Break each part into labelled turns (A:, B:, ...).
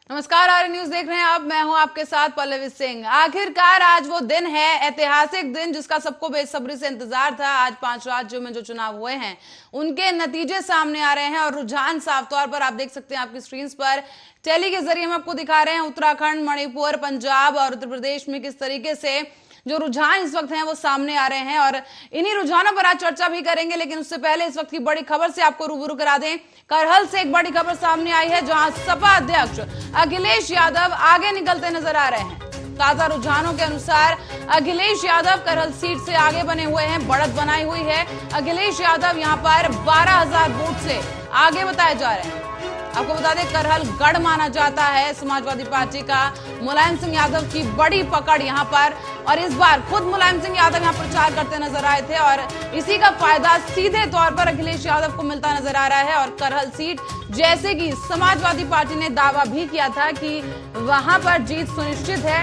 A: नमस्कार, आर्य न्यूज देख रहे हैं आप। मैं हूं आपके साथ पल्लवी सिंह। आखिरकार आज वो दिन है, ऐतिहासिक दिन जिसका सबको बेसब्री से इंतजार था। आज 5 राज्यों में जो चुनाव हुए हैं उनके नतीजे सामने आ रहे हैं और रुझान साफ तौर पर आप देख सकते हैं आपकी स्क्रीन पर। टेली के जरिए हम आपको दिखा रहे हैं उत्तराखंड, मणिपुर, पंजाब और उत्तर प्रदेश में किस तरीके से जो रुझान इस वक्त हैं वो सामने आ रहे हैं और इन्हीं रुझानों पर आज चर्चा भी करेंगे। लेकिन उससे पहले इस वक्त की बड़ी खबर से आपको रूबरू करा दें। करहल से एक बड़ी खबर सामने आई है जहां सपा अध्यक्ष अखिलेश यादव आगे निकलते नजर आ रहे हैं। ताजा रुझानों के अनुसार अखिलेश यादव करहल सीट से आगे बने हुए हैं, बढ़त बनाई हुई है। अखिलेश यादव यहां पर 12,000 वोट से आगे बताए जा रहे हैं। आपको बता दें करहल गढ़ माना जाता है समाजवादी पार्टी का। मुलायम सिंह यादव की बड़ी पकड़ यहां पर, और इस बार खुद मुलायम सिंह यादव यहां प्रचार करते नजर आए थे और इसी का फायदा सीधे तौर पर अखिलेश यादव को मिलता नजर आ रहा है। और करहल सीट जैसे कि समाजवादी पार्टी ने दावा भी किया था कि वहां पर जीत सुनिश्चित है,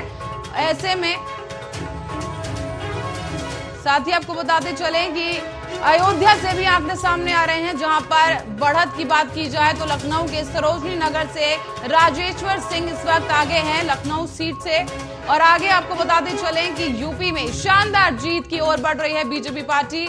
A: ऐसे में साथ ही आपको बताते चलें कि अयोध्या से भी आंकड़े सामने आ रहे हैं जहां पर बढ़त की बात की जाए तो लखनऊ के सरोजनी नगर से राजेश्वर सिंह इस वक्त आगे हैं लखनऊ सीट से। और आगे आपको बताते चलें कि यूपी में शानदार जीत की ओर बढ़ रही है बीजेपी पार्टी।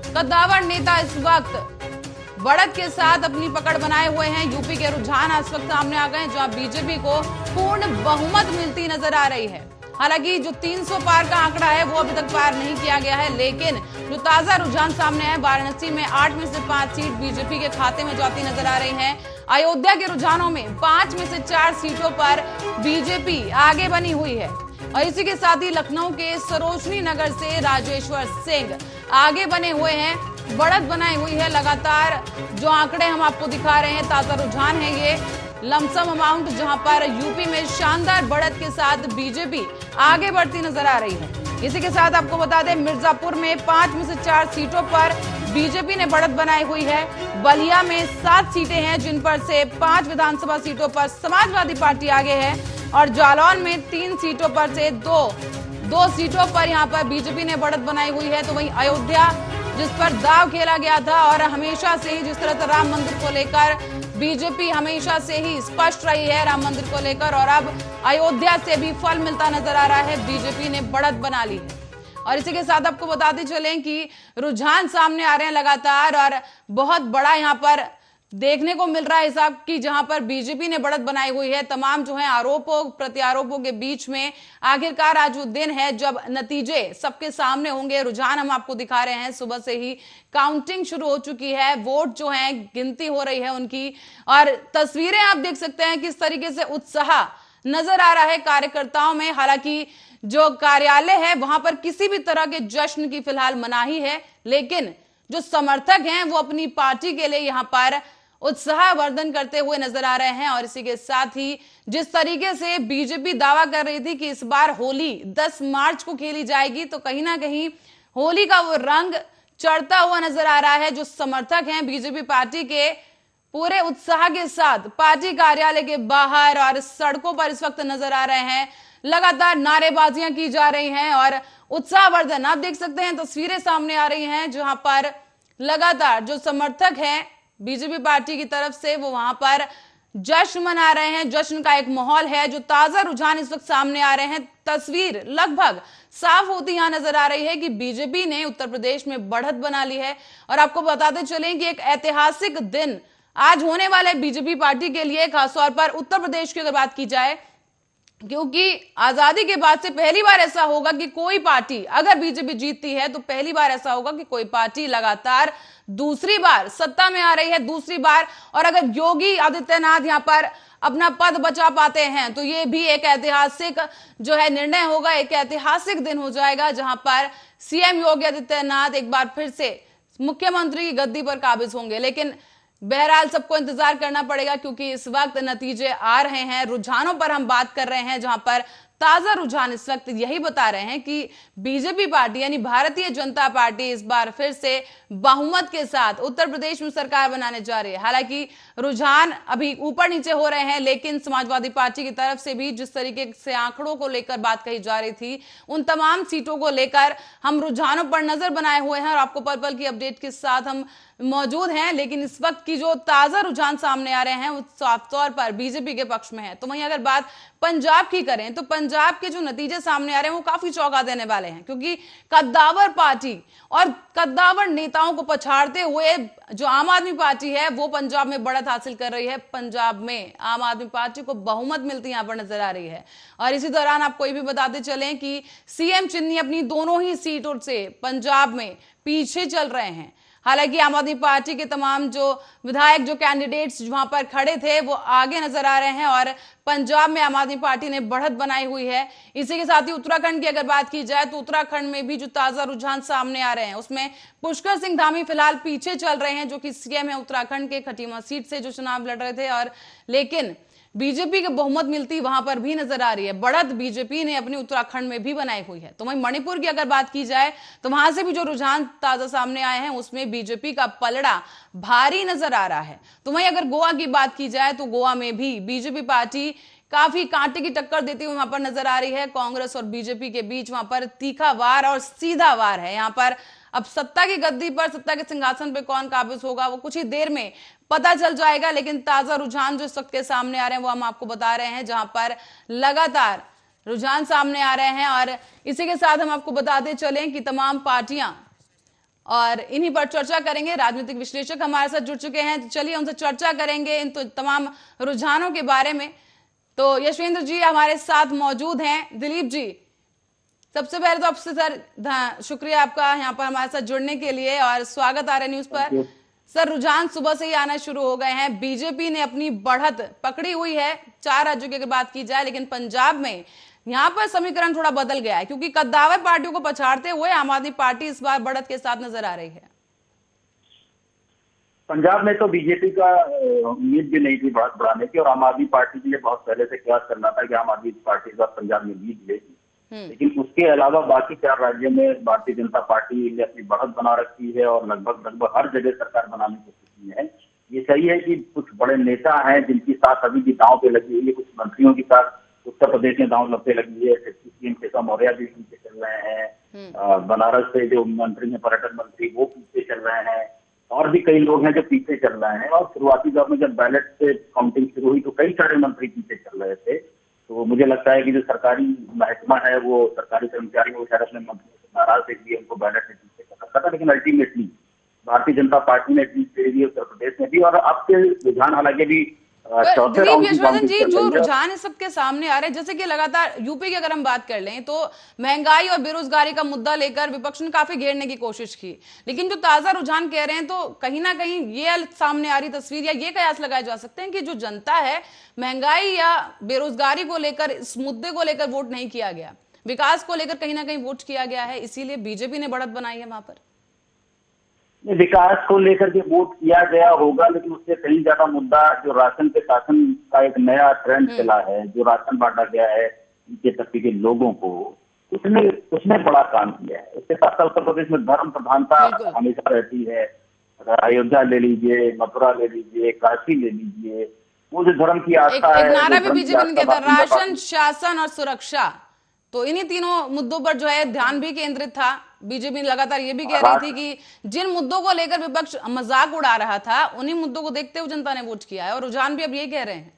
A: कद्दावर नेता इस वक्त बढ़त के साथ अपनी पकड़ बनाए हुए हैं। यूपी के रुझान इस वक्त सामने आ गए जहां बीजेपी को पूर्ण बहुमत मिलती नजर आ रही है। हालांकि जो 300 पार का आंकड़ा है वो अभी तक पार नहीं किया गया है, लेकिन जो ताजा रुझान सामने है वाराणसी में 8 में से 5 सीट बीजेपी के खाते में जाती नजर आ रही हैं। अयोध्या के रुझानों में 5 में से 4 सीटों पर बीजेपी आगे बनी हुई है। और इसी के साथ ही लखनऊ के सरोजनी नगर से राजेश्वर सिंह आगे बने हुए हैं, बढ़त बनाई हुई है। लगातार जो आंकड़े हम आपको दिखा रहे हैं ताजा रुझान है ये लमसम अमाउंट, जहां पर यूपी में शानदार बढ़त के साथ बीजेपी आगे बढ़ती नजर आ रही है। इसी के साथ आपको बता दें मिर्जापुर में 5 में से 4 सीटों पर बीजेपी ने बढ़त बनाई हुई है। बलिया में 7 सीटें हैं जिन पर से 5 विधानसभा सीटों पर समाजवादी पार्टी आगे है और जालौन में 3 सीटों पर से दो सीटों पर यहां पर बीजेपी ने बढ़त बनाई हुई है। तो वहीं अयोध्या जिस पर दाव खेला गया था और हमेशा से ही जिस तरह से राम मंदिर को लेकर बीजेपी हमेशा से ही स्पष्ट रही है राम मंदिर को लेकर, और अब अयोध्या से भी फल मिलता नजर आ रहा है। बीजेपी ने बढ़त बना ली है। और इसी के साथ आपको बताते चलें कि रुझान सामने आ रहे हैं लगातार और बहुत बड़ा यहां पर देखने को मिल रहा है हिसाब की, जहां पर बीजेपी ने बढ़त बनाई हुई है। तमाम जो है आरोपों प्रत्यारोपों के बीच में आखिरकार आज वो दिन है जब नतीजे सबके सामने होंगे। रुझान हम आपको दिखा रहे हैं, सुबह से ही काउंटिंग शुरू हो चुकी है, वोट जो है गिनती हो रही है उनकी, और तस्वीरें आप देख सकते हैं किस तरीके से उत्साह नजर आ रहा है कार्यकर्ताओं में। हालांकि जो कार्यालय है वहां पर किसी भी तरह के जश्न की फिलहाल मनाही है, लेकिन जो समर्थक हैं वो अपनी पार्टी के लिए यहां पर उत्साहवर्धन करते हुए नजर आ रहे हैं। और इसी के साथ ही जिस तरीके से बीजेपी दावा कर रही थी कि इस बार होली 10 मार्च को खेली जाएगी, तो कहीं ना कहीं होली का वो रंग चढ़ता हुआ नजर आ रहा है। जो समर्थक हैं बीजेपी पार्टी के पूरे उत्साह के साथ पार्टी कार्यालय के बाहर और सड़कों पर इस वक्त नजर आ रहे हैं। लगातार नारेबाजियां की जा रही हैं और उत्साहवर्धन आप देख सकते हैं, तस्वीरें सामने आ रही हैं जहां पर लगातार जो समर्थक हैं बीजेपी पार्टी की तरफ से वो वहां पर जश्न मना रहे हैं। जश्न का एक माहौल है। जो ताजा रुझान इस वक्त सामने आ रहे हैं, तस्वीर लगभग साफ होती यहां नजर आ रही है कि बीजेपी ने उत्तर प्रदेश में बढ़त बना ली है। और आपको बताते चलें कि एक ऐतिहासिक दिन आज होने वाला है बीजेपी पार्टी के लिए, खासतौर पर उत्तर प्रदेश की अगर बात की जाए, क्योंकि आजादी के बाद से पहली बार ऐसा होगा कि कोई पार्टी अगर बीजेपी जीतती है तो पहली बार ऐसा होगा कि कोई पार्टी लगातार दूसरी बार सत्ता में आ रही है, दूसरी बार। और अगर योगी आदित्यनाथ यहां पर अपना पद बचा पाते हैं तो ये भी एक ऐतिहासिक जो है निर्णय होगा, एक ऐतिहासिक दिन हो जाएगा जहां पर सीएम योगी आदित्यनाथ एक बार फिर से मुख्यमंत्री की गद्दी पर काबिज होंगे। लेकिन बहरहाल सबको इंतजार करना पड़ेगा क्योंकि इस वक्त नतीजे आ रहे हैं। रुझानों पर हम बात कर रहे हैं जहां पर ताजा रुझान इस वक्त यही बता रहे हैं कि बीजेपी पार्टी यानी भारतीय जनता पार्टी इस बार फिर से बहुमत के साथ उत्तर प्रदेश में सरकार बनाने जा रही है। हालांकि रुझान अभी ऊपर नीचे हो रहे हैं, लेकिन समाजवादी पार्टी की तरफ से भी जिस तरीके से आंकड़ों को लेकर बात कही जा रही थी, उन तमाम सीटों को लेकर हम रुझानों पर नजर बनाए हुए हैं और आपको पल पल की अपडेट के साथ हम मौजूद हैं। लेकिन इस वक्त की जो ताजा रुझान सामने आ रहे हैं वो साफ तौर पर बीजेपी के पक्ष में है। तो वहीं अगर बात पंजाब की करें तो पंजाब के जो नतीजे सामने आ रहे हैं वो काफी चौंका देने वाले हैं, क्योंकि कद्दावर पार्टी और कद्दावर नेताओं को पछाड़ते हुए जो आम आदमी पार्टी है वो पंजाब में बढ़त हासिल कर रही है। पंजाब में आम आदमी पार्टी को बहुमत मिलती यहां पर नजर आ रही है। और इसी दौरान आपको ये भी बताते चलें कि सीएम चिन्नी अपनी दोनों ही सीटों से पंजाब में पीछे चल रहे हैं। हालांकि आम आदमी पार्टी के तमाम जो विधायक, जो कैंडिडेट्स वहां पर खड़े थे वो आगे नजर आ रहे हैं और पंजाब में आम आदमी पार्टी ने बढ़त बनाई हुई है। इसी के साथ ही उत्तराखंड की अगर बात की जाए तो उत्तराखंड में भी जो ताजा रुझान सामने आ रहे हैं उसमें पुष्कर सिंह धामी फिलहाल पीछे चल रहे हैं, जो कि सीएम है उत्तराखंड के खटीमा सीट से जो चुनाव लड़ रहे थे। और लेकिन बीजेपी को बहुमत मिलती वहां पर भी नजर आ रही है। बढ़त बीजेपी ने अपनी उत्तराखंड में भी बनाई हुई है। तो वहीं मणिपुर की अगर बात की जाए तो वहां से भी जो रुझान ताजा सामने आए हैं उसमें बीजेपी का पलड़ा भारी नजर आ रहा है। तो वहीं अगर गोवा की बात की जाए तो गोवा में भी बीजेपी पार्टी काफी कांटे की टक्कर देती हुई वहां पर नजर आ रही है। कांग्रेस और बीजेपी के बीच वहां पर तीखा वार और सीधा वार है। यहाँ पर अब सत्ता की गद्दी पर, सत्ता के सिंहासन पर कौन काबिज होगा वो कुछ ही देर में पता चल जाएगा। लेकिन ताजा रुझान जो इस वक्त के सामने आ रहे हैं वो हम आपको बता रहे हैं, जहां पर लगातार रुझान सामने आ रहे हैं। और इसी के साथ हम आपको बताते चलें कि तमाम पार्टियां और इन्हीं पर चर्चा करेंगे। राजनीतिक विश्लेषक हमारे साथ जुड़ चुके हैं, तो चलिए उनसे चर्चा करेंगे इन तमाम रुझानों के बारे में। तो यशवेंद्र जी हमारे साथ मौजूद हैं। दिलीप जी, सबसे पहले तो आपसे सर शुक्रिया आपका यहाँ पर हमारे साथ जुड़ने के लिए और स्वागत आर्य न्यूज पर। सर, रुझान सुबह से ही आना शुरू हो गए हैं। बीजेपी ने अपनी बढ़त पकड़ी हुई है 4 राज्यों की अगर बात की जाए, लेकिन पंजाब में यहाँ पर समीकरण थोड़ा बदल गया है, क्योंकि कद्दावर पार्टियों को पछाड़ते हुए आम आदमी पार्टी इस बार बढ़त के साथ नजर आ रही है।
B: पंजाब में तो बीजेपी का उम्मीद भी नहीं थी बढ़त बढ़ाने की, और आम आदमी पार्टी के लिए बहुत पहले से प्रयास करना था कि आम आदमी पार्टी इस बार पंजाब में जीत लेगी। लेकिन उसके अलावा बाकी 4 राज्यों में भारतीय जनता पार्टी ने अपनी बढ़त बना रखी है और लगभग हर जगह सरकार बनाने की स्थिति में है। ये सही है कि कुछ बड़े नेता हैं जिनकी साथ अभी भी दांव पे लगी हुई है, कुछ मंत्रियों की साथ उत्तर प्रदेश में दांव पे लगी है। सीएम केशव मौर्य भी पीछे चल रहे हैं, बनारस से जो मंत्री हैं, पर्यटन मंत्री, वो पीछे चल रहे हैं, और भी कई लोग हैं जो पीछे चल रहे हैं। और शुरुआती दौर में जब बैलेट से काउंटिंग शुरू हुई तो कई सारे मंत्री पीछे चल रहे थे। तो मुझे लगता है कि जो सरकारी महकमा है, वो सरकारी कर्मचारी वो शायद अपने मंत्रियों से नाराज थे कि उनको बैलेट से पीछे कर सकता था। लेकिन अल्टीमेटली भारतीय जनता पार्टी ने जीत दे दी उत्तर प्रदेश में भी। और अब के रुझान हालांकि भी चौथे राउंड
A: यशवंत जी, जो रुझान है सबके सामने आ रहे हैं, जैसे कि लगातार यूपी की अगर हम बात कर लें तो महंगाई और बेरोजगारी का मुद्दा लेकर विपक्ष ने काफी घेरने की कोशिश की, लेकिन जो ताजा रुझान कह रहे हैं तो कहीं ना कहीं ये सामने आ रही तस्वीर या ये कयास लगाए जा सकते हैं कि जो जनता है महंगाई या बेरोजगारी को लेकर, इस मुद्दे को लेकर वोट नहीं किया गया, विकास को लेकर कहीं ना कहीं वोट किया गया है, इसीलिए बीजेपी ने बढ़त बनाई है वहां पर।
B: विकास को लेकर के वोट किया गया होगा, लेकिन उससे कहीं ज्यादा मुद्दा जो राशन पे शासन का एक नया ट्रेंड चला है, जो राशन बांटा गया है नीचे तबके के लोगों को, उसने बड़ा काम किया है। उसके साथ साथ उत्तर प्रदेश में धर्म प्रधानता हमेशा रहती है। अयोध्या ले लीजिए, मथुरा ले लीजिए, काशी ले लीजिए, वो जो धर्म की आस्था है,
A: नारा भी बीजेपी ने दिया था, राशन, शासन और सुरक्षा। तो इन्हीं तीनों मुद्दों पर जो है ध्यान भी केंद्रित था। बीजेपी लगातार ये भी कह रही थी कि जिन मुद्दों को लेकर विपक्ष मजाक उड़ा रहा था, उन्हीं मुद्दों को देखते हुए जनता ने वोट किया है, और रुझान भी अब ये कह रहे हैं।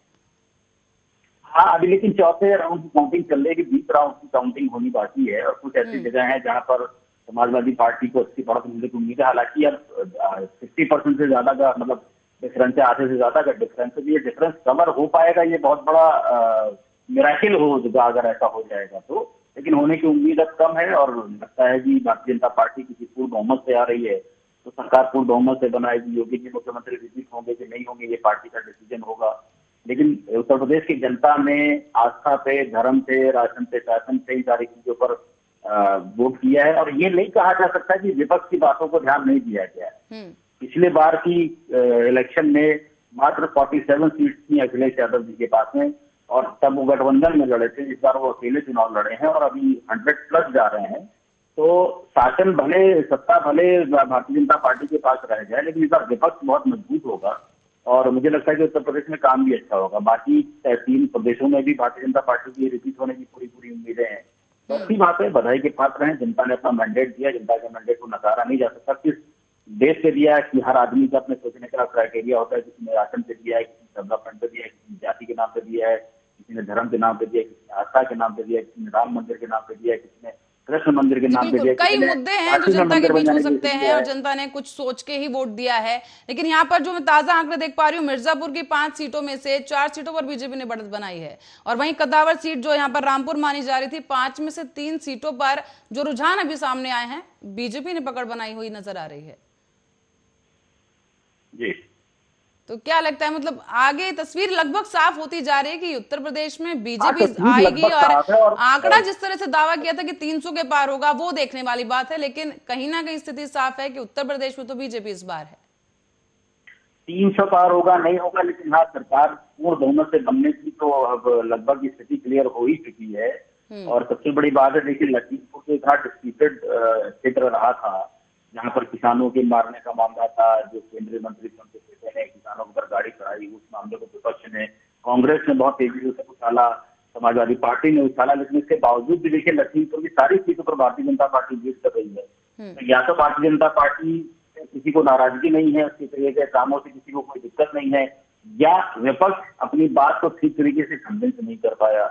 B: हाँ, अभी लेकिन चौथे राउंड की काउंटिंग चल रही है, 20 राउंड की काउंटिंग होनी बाकी है, और कुछ ऐसी जगह है जहां पर समाजवादी पार्टी को अच्छी बढ़त मिलने की उम्मीद है। हालांकि अब 60% से ज्यादा का मतलब डिफरेंस है, आधे से ज्यादा का डिफरेंस है। ये डिफरेंस कवर हो पाएगा, ये बहुत बड़ा मिराकिल होगा अगर ऐसा हो जाएगा तो, लेकिन होने की उम्मीद अब कम है। और लगता है कि भारतीय जनता पार्टी किसी पूर्ण बहुमत से आ रही है तो सरकार पूर्ण बहुमत से बनाएगी। योगी जी मुख्यमंत्री रिपीट होंगे कि नहीं होंगे, ये पार्टी का डिसीजन होगा। लेकिन उत्तर प्रदेश की जनता में आस्था पे, धर्म पे, राशन पे, शासन पे, इन सारी चीजों पर वोट किया है। और ये नहीं कहा जा सकता कि विपक्ष की बातों को ध्यान नहीं दिया गया है। पिछले बार की इलेक्शन में मात्र 47 सीट थी अखिलेश यादव जी के पास में, और तब वो गठबंधन में लड़े थे। इस बार वो अकेले चुनाव लड़े हैं और अभी 100+ जा रहे हैं। तो शासन भले, सत्ता भले भारतीय जनता पार्टी के पास रह जाए, लेकिन इस बार विपक्ष बहुत मजबूत होगा और मुझे लगता है कि उत्तर प्रदेश में काम भी अच्छा होगा। बाकी 3 प्रदेशों में भी भारतीय जनता पार्टी की रिपीट होने की पूरी उम्मीदें हैं। तो अच्छी बात है, बधाई के पात्र हैं। जनता ने अपना मैंडेट दिया, जनता के मैंडेट को नकारा नहीं जा सकता। किस देश से दिया है कि हर आदमी का अपने सोचने का क्राइटेरिया होता है। किसी ने राशन पे दिया है, किसी ने डेवलपमेंट पे दिया है, किसी ने जाति के नाम पे दिया है, किसी ने धर्म के नाम पे दिया है, किसी ने आस्था के नाम पे दिया है, किसी ने राम मंदिर के नाम पे दिया है, किसी ने कृष्ण मंदिर के नाम पे दिया है।
A: कई मुद्दे हैं जो जनता के बीच हो सकते हैं और जनता ने कुछ सोच के ही वोट दिया है। लेकिन यहाँ पर जो मैं ताजा आंकड़े देख पा रही हूँ, मिर्जापुर की 5 सीटों में से 4 सीटों पर बीजेपी ने बढ़त बनाई है और वहीं कद्दावर सीट जो यहाँ पर रामपुर मानी जा रही थी, 5 में से 3 सीटों पर जो रुझान अभी सामने आए हैं, बीजेपी ने पकड़ बनाई हुई नजर आ रही है
B: जी।
A: तो क्या लगता है, मतलब आगे तस्वीर लगभग साफ होती जा रही है कि उत्तर प्रदेश में बीजेपी आएगी? और आंकड़ा जिस तरह से दावा किया था कि 300 के पार होगा, वो देखने वाली बात है, लेकिन कहीं ना कहीं स्थिति साफ है कि उत्तर प्रदेश में तो बीजेपी इस बार है।
B: 300 पार होगा नहीं होगा, लेकिन हाँ, सरकार पूर्ण बहुमत से बनने की तो अब लगभग स्थिति क्लियर हो ही चुकी है। और सबसे बड़ी बात है, देखिए लखीमपुर तो इतना डिस्प्यूटेड क्षेत्र रहा था, जहाँ पर किसानों के मारने का मामला था, जो केंद्रीय मंत्री ने किसानों पर गाड़ी चढ़ाई, उस मामले को विपक्ष ने, कांग्रेस ने बहुत तेजी से उछाला, समाजवादी पार्टी ने उछाला, लेकिन इसके बावजूद भी देखिए लखीमपुर की सारी सीटों पर भारतीय जनता पार्टी जीत कर रही है। तो या तो भारतीय जनता पार्टी किसी को नाराजगी नहीं है, उसके तरीके के कामों से किसी को कोई दिक्कत नहीं है, या विपक्ष अपनी बात को ठीक तरीके से कन्विंस नहीं कर पाया।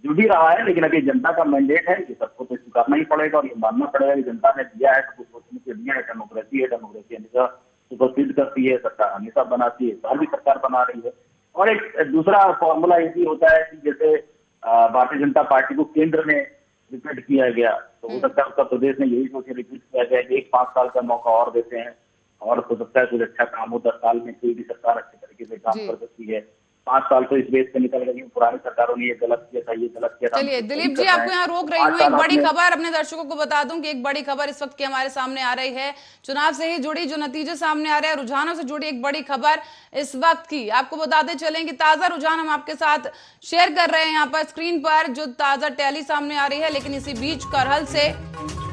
B: जो भी रहा है, लेकिन अभी जनता का मैंडेट है, ये सबको तो स्वीकारना ही पड़ेगा और ये मानना पड़ेगा कि जनता ने दिया है, तो सोचने के दिया है। डेमोक्रेसी है, डेमोक्रेसी हमेशा सुप्रसिद्ध करती है, सरकार हमेशा बनाती है, इस बार भी सरकार बना रही है। और एक दूसरा फॉर्मूला ये भी होता है कि जैसे भारतीय जनता पार्टी को केंद्र में रिपीट किया गया, तो हो सकता है उत्तर प्रदेश में यही सोच रिपीट किया गया कि 1-5 साल का मौका और देते हैं और हो सकता है कुछ अच्छा काम हो। 10 साल में कोई भी सरकार अच्छे तरीके से काम कर सकती है। 5 साल तो इस बेस पे निकल गई, पुरानी सरकारों ने ये गलत किया था, ये गलत किया था।
A: चलिए दिलीप जी, आपको यहाँ रोक रही हूँ, एक बड़ी खबर अपने दर्शकों को बता दूं कि एक बड़ी खबर इस वक्त की हमारे सामने आ रही है, चुनाव से ही जुड़ी, जो नतीजे सामने आ रहे हैं, रुझानों से जुड़ी एक बड़ी खबर इस वक्त की आपको बताते चलें कि ताजा रुझान हम आपके साथ शेयर कर रहे हैं यहाँ पर स्क्रीन पर, जो ताजा टैली सामने आ रही है। लेकिन इसी बीच करहल से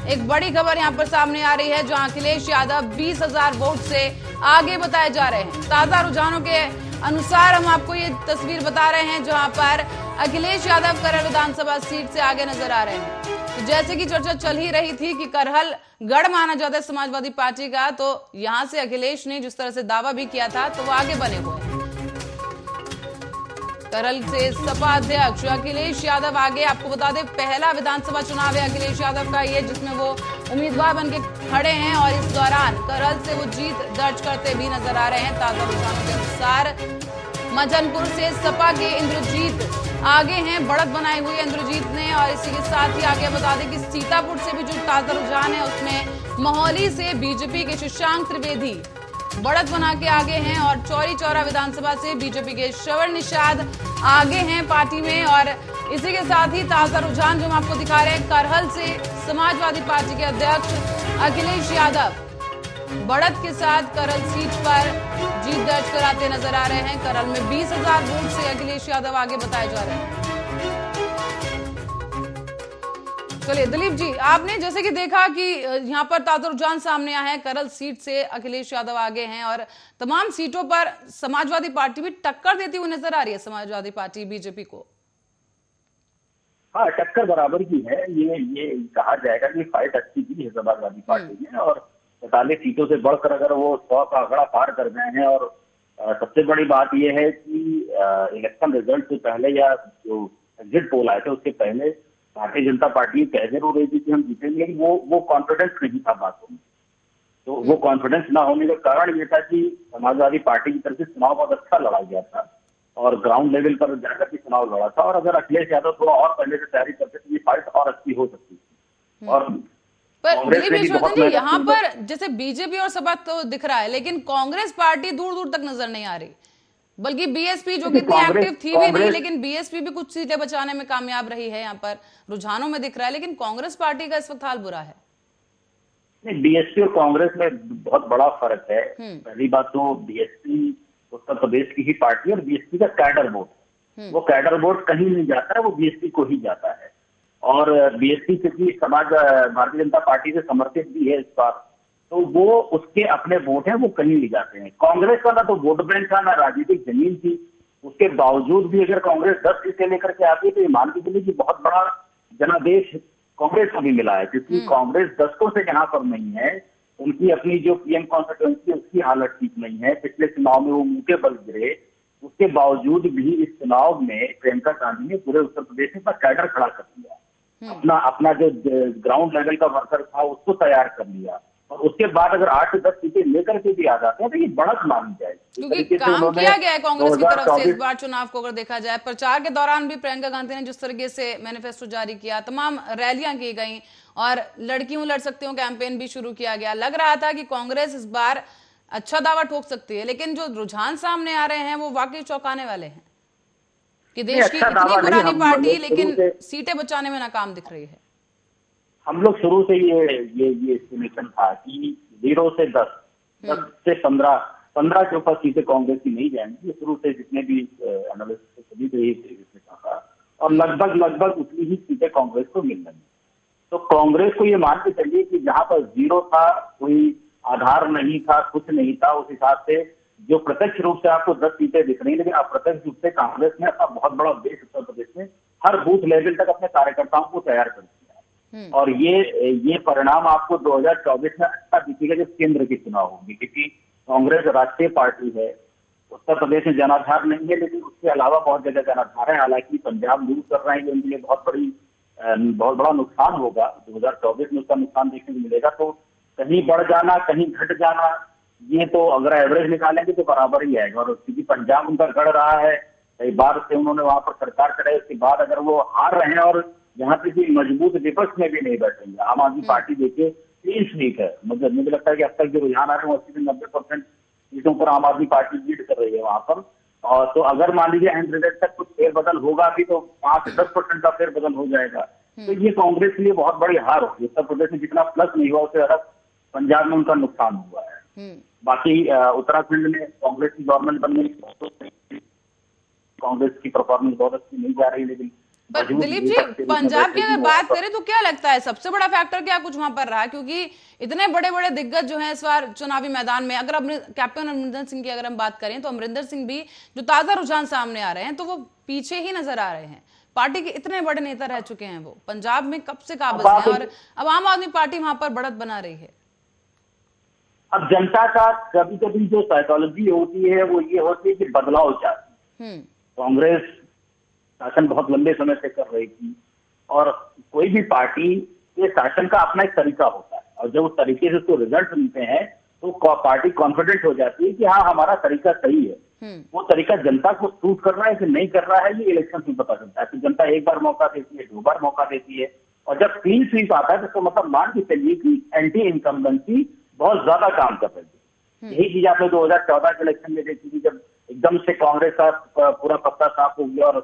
A: एक बड़ी खबर यहाँ पर सामने आ रही है, जहां अखिलेश यादव 20,000 वोट से आगे बताए जा रहे हैं। ताजा रुझानों के अनुसार हम आपको ये तस्वीर बता रहे हैं, जहां पर अखिलेश यादव करहल विधानसभा सीट से आगे नजर आ रहे हैं। तो जैसे कि चर्चा चल ही रही थी कि करहल गढ़ माना जाता है समाजवादी पार्टी का, तो यहां से अखिलेश ने जिस तरह से दावा भी किया था, तो वो आगे बने हुए हैं। करहल से सपा अध्यक्ष अखिलेश यादव आगे। आपको बता दें, पहला विधानसभा चुनाव है अखिलेश यादव का ये, जिसमें वो उम्मीदवार बन के खड़े हैं और इस दौरान करहल से वो जीत दर्ज करते भी नजर आ रहे हैं। ताजा रुझानों के अनुसार मजनपुर से सपा के इंद्रजीत आगे हैं, बढ़त बनाई हुई है इंद्रजीत ने। और इसी के साथ ही आगे बता दें कि सीतापुर से भी जो ताजा रुझान है, उसमें मोहाली से बीजेपी के शशांक त्रिवेदी बढ़त बना के आगे हैं और चौरी चौरा विधानसभा से बीजेपी के श्रवण निषाद आगे हैं पार्टी में। और इसी के साथ ही ताजा रुझान जो हम आपको दिखा रहे हैं, करहल से समाजवादी पार्टी के अध्यक्ष अखिलेश यादव बढ़त के साथ करहल सीट पर जीत दर्ज कराते नजर आ रहे हैं। करहल में 20,000 वोट से अखिलेश यादव आगे बताए जा रहे हैं। चलिए दिलीप जी, आपने जैसे कि देखा कि यहाँ पर ताजा रुझान सामने आया है, करहल सीट से अखिलेश यादव आगे हैं और तमाम सीटों पर समाजवादी पार्टी भी टक्कर देती हुई नजर आ रही है, समाजवादी पार्टी बीजेपी को।
B: हाँ, टक्कर बराबर की है। ये कहा जाएगा कि फाइट अच्छी की है समाजवादी पार्टी ने, और 45 सीटों से बढ़कर अगर वो 100 का आंकड़ा पार कर गए हैं। और सबसे बड़ी बात यह है कि इलेक्शन रिजल्ट से पहले या जो एग्जिट पोल आए थे उसके पहले भारतीय जनता पार्टी कह जरूर रही थी कि हम जीतेंगे, लेकिन वो कॉन्फिडेंस नहीं था बातों में। तो वो कॉन्फिडेंस ना होने का कारण ये था कि समाजवादी पार्टी की तरफ से चुनाव बहुत अच्छा लड़ा गया था और ग्राउंड लेवल पर जाकर के चुनाव लड़ा था। और अगर अखिलेश यादव थोड़ा और पहले से तैयारी करते तो ये फाइट और अच्छी हो सकती थी। और
A: पर दिलीप जी, यहाँ पर जैसे बीजेपी और सपा तो दिख रहा है, लेकिन कांग्रेस पार्टी दूर दूर तक नजर नहीं आ रही, बल्कि बीएसपी जो कि इतनी एक्टिव थी भी नहीं, लेकिन बीएसपी भी कुछ सीटें बचाने में कामयाब रही है। यहाँ पर रुझानों में दिख रहा है, लेकिन कांग्रेस पार्टी का इस वक्त हाल बुरा है।
B: नहीं, बीएसपी और कांग्रेस में बहुत बड़ा फर्क है। पहली बात तो बीएसपी उत्तर प्रदेश की ही पार्टी और बीएसपी का कैडर वोट, वो कैडर वोट कहीं नहीं जाता है, वो बीएसपी को ही जाता है। और बीएसपी क्योंकि समाज भारतीय जनता पार्टी से समर्थित भी है इस बार, तो वो उसके अपने वोट हैं वो कहीं नहीं जाते हैं। कांग्रेस का ना तो वोट बैंक था, ना राजनीतिक जमीन थी, उसके बावजूद भी अगर कांग्रेस 10 सीटें लेकर के आती है तो ये मान के चलिए कि बहुत बड़ा जनादेश कांग्रेस को भी मिला है, क्योंकि कांग्रेस दशकों से यहाँ पर नहीं है। उनकी अपनी जो पीएम कॉन्स्टिट्यूएंसी है उसकी हालत ठीक नहीं है, पिछले चुनाव में वो मुंह के बल गिरे, उसके बावजूद भी इस चुनाव में प्रियंका गांधी ने पूरे उत्तर प्रदेश में अपना कैडर खड़ा कर दिया, अपना जो ग्राउंड लेवल का वर्कर था उसको तैयार कर लिया, और उसके बाद अगर 8 से 10 सीटें लेकर के भी आ जाते हैं तो ये बढ़त मानी जाएगी।
A: क्योंकि काम किया गया है कांग्रेस की तरफ से इस बार चुनाव को अगर देखा जाए, प्रचार के दौरान भी प्रियंका गांधी ने जिस तरीके से मैनिफेस्टो जारी किया, तमाम रैलियां की गई और लड़की हूं लड़ सकती हूं कैंपेन भी शुरू किया गया, लग रहा था कि कांग्रेस इस बार अच्छा दावा ठोक सकती है। लेकिन जो रुझान सामने आ रहे हैं वो वाकई चौंकाने वाले हैं कि देश की इतनी पुरानी पार्टी लेकिन सीटें बचाने में नाकाम दिख रही है।
B: हम लोग शुरू से ये एस्टिमेशन था कि 0 से 10 से 15 के ऊपर सीटें कांग्रेस की नहीं जाएंगी। शुरू से जितने भी एनालिस्ट सभी तो यही कहा, और लगभग उतनी ही सीटें कांग्रेस को मिल रही। तो कांग्रेस को ये मान के चलिए कि जहां पर 0 था, कोई आधार नहीं था, कुछ नहीं था, उस हिसाब से जो प्रत्यक्ष रूप से आपको 10 सीटें दिख रही है, लेकिन अप्रत्यक्ष रूप से कांग्रेस ने अपना बहुत बड़ा उद्देश्य उत्तर प्रदेश में हर बूथ लेवल तक अपने कार्यकर्ताओं को तैयार कर दिया। और ये परिणाम आपको 2024 में अच्छा दिखेगा जब केंद्र के चुनाव होंगे, क्योंकि कांग्रेस राष्ट्रीय पार्टी है, उत्तर प्रदेश में जनाधार नहीं है, लेकिन उसके अलावा बहुत जगह जनाधार है। हालांकि पंजाब लूज कर रहे हैं, उनके लिए बहुत बड़ा नुकसान होगा। 2024 में उसका नुकसान देखने को मिलेगा। तो कहीं बढ़ जाना, कहीं घट जाना, ये तो अगर एवरेज निकालेंगे तो बराबर ही आएगा। और क्योंकि पंजाब उनका गढ़ रहा है, कई बार से उन्होंने वहां पर सरकार कराई, उसके बाद अगर वो हार रहे हैं और यहाँ पे भी मजबूत विपक्ष में भी नहीं बैठेंगे, आम आदमी पार्टी देखिए क्लीन स्वीप है। मतलब मुझे लगता है कि अब तक जो रुझान आ रहे हैं 80 से 90% सीटों पर आम आदमी पार्टी लीड कर रही है वहां पर। और तो अगर मान लीजिए एंड रिजल्ट तक कुछ फेरबदल होगा भी तो 5 से 10% का फेरबदल हो जाएगा, तो ये कांग्रेस के लिए बहुत बड़ी हार होगी। उत्तर प्रदेश में जितना प्लस नहीं हुआ उससे ज्यादा पंजाब में उनका नुकसान हुआ है। बाकी उत्तराखंड में कांग्रेस की गवर्नमेंट बनने की कांग्रेस की परफॉर्मेंस बहुत अच्छी नहीं जा रही, लेकिन
A: दिलीप जी पंजाब की अगर बात करें तो क्या लगता है सबसे बड़ा फैक्टर क्या कुछ वहां पर रहा? क्योंकि इतने बड़े बड़े दिग्गज जो हैं इस बार चुनावी मैदान में, अगर कैप्टन अमरिंदर सिंह की अगर हम बात करें तो अमरिंदर सिंह भी जो ताजा रुझान सामने आ रहे हैं तो वो पीछे ही नजर आ रहे हैं। पार्टी के इतने बड़े नेता रह चुके हैं वो, पंजाब में कब से काबिज है, और अब आम आदमी पार्टी वहां पर बढ़त बना रही है।
B: अब जनता का कभी कभी जो साइकोलॉजी होती है वो ये होती है कि बदलाव चाहती है। कांग्रेस शासन बहुत लंबे समय से कर रही थी, और कोई भी पार्टी के शासन का अपना एक तरीका होता है, और जब उस तरीके से उसको रिजल्ट मिलते हैं तो पार्टी कॉन्फिडेंट हो जाती है कि हाँ हमारा तरीका सही है। वो तरीका जनता को सूट कर रहा है कि नहीं कर रहा है, ये इलेक्शन में पता चलता है। तो जनता एक बार मौका देती है, 2 बार मौका देती है, और जब क्लीन स्वीप आता है तो इसका मतलब मान के चलिए कि एंटी इनकम्बेंसी बहुत ज्यादा काम कर रही है। यही चीज आपने 2014 के इलेक्शन में देखी थी, जब एकदम से कांग्रेस का पूरा पत्ता साफ हो गया और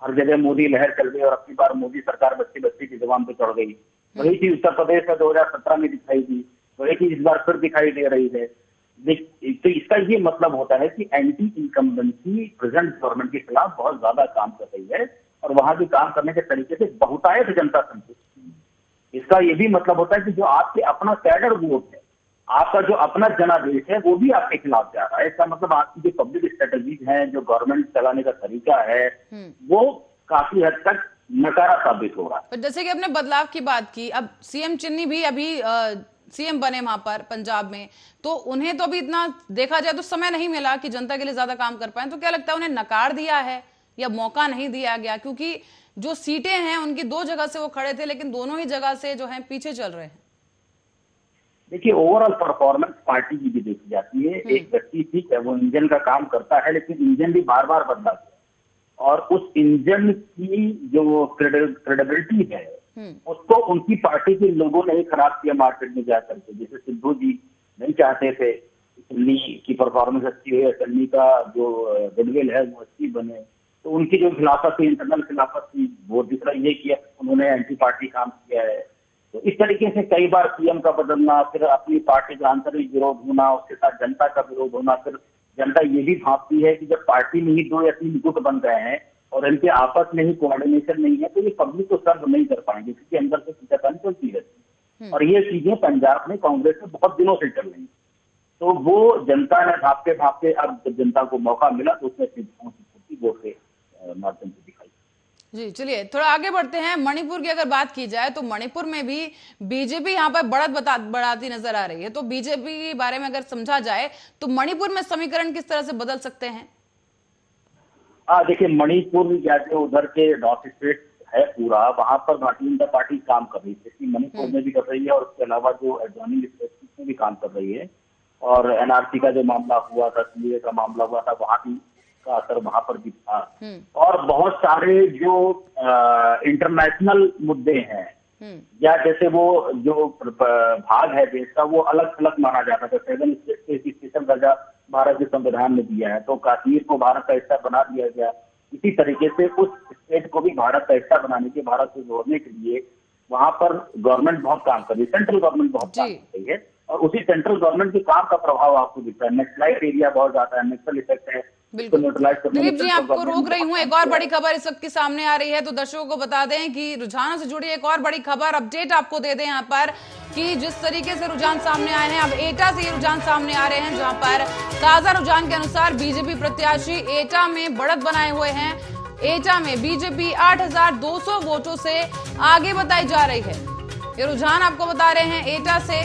B: हर जगह मोदी लहर चल गई, और अपनी बार मोदी सरकार बच्ची की जुबान पे चढ़ गई। वही चीज उत्तर प्रदेश में 2017 में दिखाई दी, वही चीज इस बार फिर दिखाई दे रही है। तो इसका ये मतलब होता है कि एंटी इनकम्बेंसी प्रेजेंट गवर्नमेंट के खिलाफ बहुत ज्यादा काम कर रही है, और वहां भी काम करने के तरीके से बहुतायत जनता संतुष्ट। इसका ये भी मतलब होता है कि जो आपके अपना कैडर वोट है, आपका जो अपना जनादेश है, वो भी आपके खिलाफ जा रहा है। इसका मतलब आपकी जो पब्लिक स्ट्रेटेजीज हैं, जो गवर्नमेंट चलाने का तरीका है, वो काफी हद तक नकारा साबित हो रहा है।
A: जैसे कि आपने बदलाव की बात की, अब सीएम चन्नी भी अभी सीएम बने वहां पर पंजाब में, तो उन्हें तो अभी इतना देखा जाए तो समय नहीं मिला कि जनता के लिए ज्यादा काम कर पाए। तो क्या लगता है उन्हें नकार दिया है या मौका नहीं दिया गया? क्योंकि जो सीटें हैं उनकी 2 जगह से वो खड़े थे, लेकिन दोनों ही जगह से जो है पीछे चल रहे हैं।
B: देखिए ओवरऑल परफॉर्मेंस पार्टी की भी देखी जाती है। एक व्यक्ति ठीक है, वो इंजन का काम करता है, लेकिन इंजन भी बार बार बदला है, और उस इंजन की जो क्रेडिबिलिटी है उसको उनकी पार्टी के लोगों ने ही खराब किया मार्केट में जाकर के। जैसे सिद्धू जी नहीं चाहते थे चन्नी की परफॉर्मेंस अच्छी है, चन्नी का जो गुडविल है वो अच्छी बने, तो उनकी जो खिलाफत थी, इंटरनल खिलाफत थी, वो दूसरा ये किया उन्होंने एंटी पार्टी काम किया है। तो इस तरीके से कई बार सीएम का बदलना, फिर अपनी पार्टी का आंतरिक विरोध होना, उसके साथ जनता का विरोध होना, फिर जनता ये भी भांपती है कि जब पार्टी में ही 2 या 3 गुट बन गए हैं और इनके आपस में ही कोऑर्डिनेशन नहीं है, तो ये पब्लिक को सर्व नहीं कर पाएंगे, क्योंकि अंदर से सीटापन चलती रहती है। और ये चीजें पंजाब में कांग्रेस में बहुत दिनों से चल रही है। तो वो जनता ने भापते भापते अब जब जनता को मौका मिला तो उसने वोट के माध्यम से दिखाई।
A: जी चलिए थोड़ा आगे बढ़ते हैं। मणिपुर की अगर बात की जाए तो मणिपुर में भी बीजेपी यहाँ पर बढ़ाती नजर आ रही है। तो बीजेपी के बारे में अगर समझा जाए तो मणिपुर में समीकरण किस तरह से बदल सकते हैं?
B: देखिए, मणिपुर जैसे उधर के नॉर्थ स्टेट है पूरा, वहां पर भारतीय जनता पार्टी काम कर रही है, मणिपुर में भी कर रही है और उसके अलावा जो एडजॉइनिंग स्टेट में भी काम कर रही है। और एनआरसी का जो मामला हुआ था, सीए का मामला हुआ था, वहां भी का असर वहां पर भी था। और बहुत सारे जो इंटरनेशनल मुद्दे हैं या जैसे वो जो भाग है देश का, वो अलग अलग माना जाता था। 7 स्टेट के स्पेशल दर्जा भारत के संविधान में दिया है, तो कश्मीर को भारत का हिस्सा बना दिया गया। इसी तरीके से उस स्टेट को भी भारत का हिस्सा बनाने के, भारत से जोड़ने के लिए वहां पर गवर्नमेंट बहुत काम कर रही है, सेंट्रल गवर्नमेंट बहुत काम कर रही है। और उसी सेंट्रल गवर्नमेंट के काम का प्रभाव आपको दिखता है। नेक्सलाइट एरिया बहुत ज्यादा है, नक्सल इफेक्ट है।
A: दिलीप जी आपको रोक रही हूँ, एक और बड़ी खबर इस वक्त की सामने आ रही है, तो दर्शकों को बता दें कि रुझानों से जुड़ी एक और बड़ी खबर अपडेट आपको दे दें यहाँ पर कि जिस तरीके से रुझान सामने आए हैं, अब एटा से ये रुझान सामने आ रहे हैं, जहां पर ताजा रुझान के अनुसार बीजेपी प्रत्याशी एटा में बढ़त बनाए हुए हैं। एटा में बीजेपी 8,200 वोटों से आगे बताई जा रही है। ये रुझान आपको बता रहे हैं एटा से